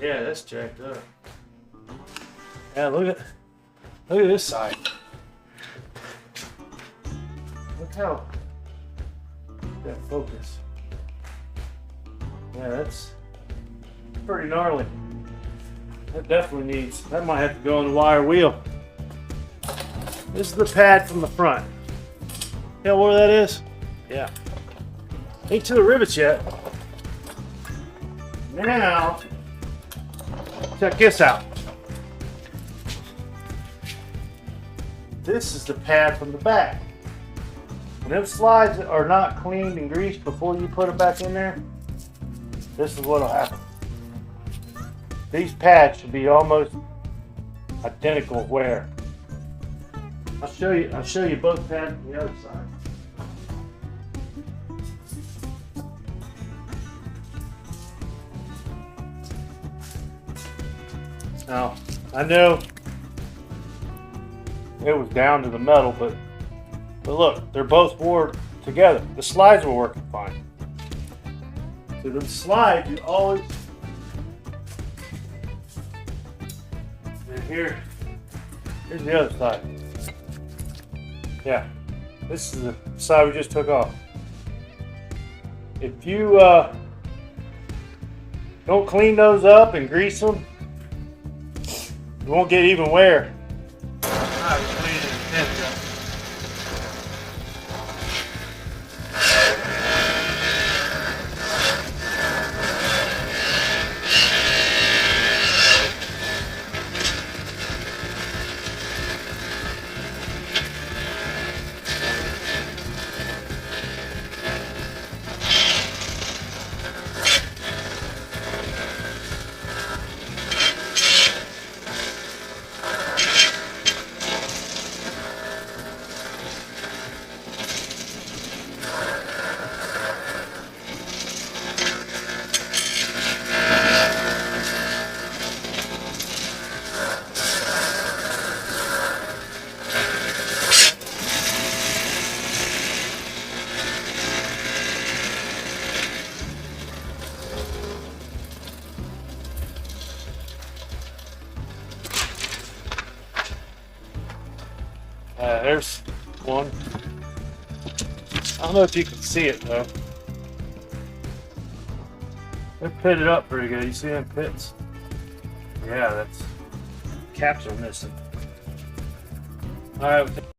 Yeah, that's jacked up. Yeah, look at this side. Look how that focus. Yeah, that's pretty gnarly. That definitely needs. That might have to go on the wire wheel. This is the pad from the front. You know where that is? Yeah. Ain't to the rivets yet. Now, check this out. This is the pad from the back. When them slides are not cleaned and greased before you put it back in there, this is what'll happen. These pads should be almost identical wear. I'll show you both pads on the other side. Now, I know it was down to the metal, but look, they're both wore together. The slides were working fine. So the slide, you always, and here's the other side. Yeah, this is the side we just took off. If you don't clean those up and grease them, you won't get even wear. There's one. I don't know if you can see it though. They're pitted up pretty good. You see them pits? Yeah, that's caps are missing. All right.